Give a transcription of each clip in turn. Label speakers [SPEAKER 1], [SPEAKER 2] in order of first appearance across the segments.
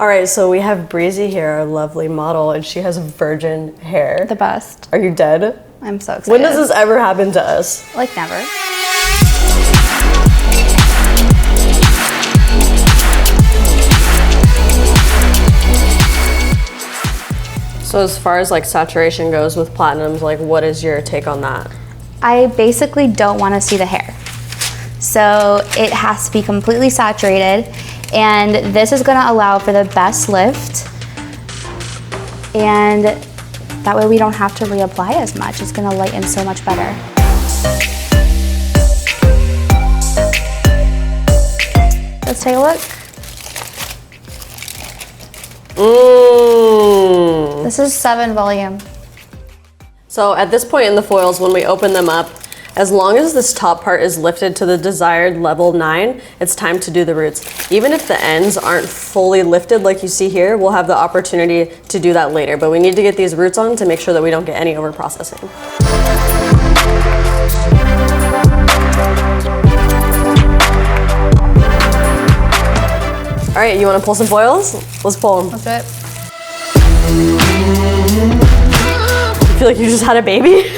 [SPEAKER 1] All right, so we have Breezy here, our lovely model, and she has virgin hair.
[SPEAKER 2] The best.
[SPEAKER 1] Are you dead?
[SPEAKER 2] I'm so excited.
[SPEAKER 1] When does this ever happen to us?
[SPEAKER 2] Like never.
[SPEAKER 1] So as far as like saturation goes with platinums, like what is your take on that?
[SPEAKER 2] I basically don't want to see the hair. So it has to be completely saturated, and this is going to allow for the best lift, and that way we don't have to reapply as much. It's going to lighten so much better. Let's take a look. This is 7 volume.
[SPEAKER 1] So at this point in the foils, when we open them up, as long as this top part is lifted to the desired level 9, it's time to do the roots. Even if the ends aren't fully lifted like you see here, we'll have the opportunity to do that later. But we need to get these roots on to make sure that we don't get any over processing. All right, you want to pull some foils? Let's pull them.
[SPEAKER 2] Let's do it.
[SPEAKER 1] I feel like you just had a baby.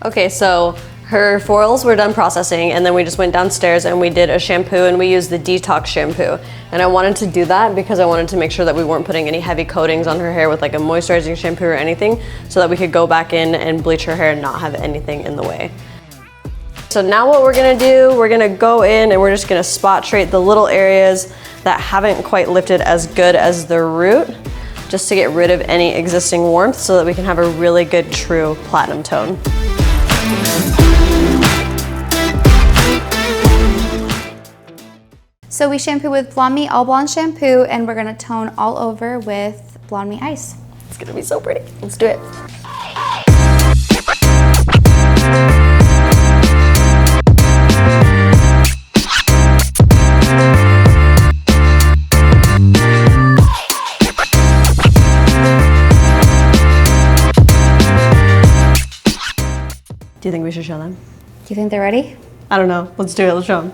[SPEAKER 1] Okay, so her foils were done processing, and then we just went downstairs and we did a shampoo, and we used the detox shampoo. And I wanted to do that because I wanted to make sure that we weren't putting any heavy coatings on her hair with like a moisturizing shampoo or anything, so that we could go back in and bleach her hair and not have anything in the way. So now what we're gonna do, we're gonna go in and we're just gonna spot treat the little areas that haven't quite lifted as good as the root, just to get rid of any existing warmth so that we can have a really good true platinum tone.
[SPEAKER 2] So we shampoo with BLONDME All Blonde shampoo, and we're gonna tone all over with BLONDME Ice.
[SPEAKER 1] It's gonna be so pretty. Let's do it. Do you think we should show them?
[SPEAKER 2] Do you think they're ready?
[SPEAKER 1] I don't know. Let's do it. Let's show them.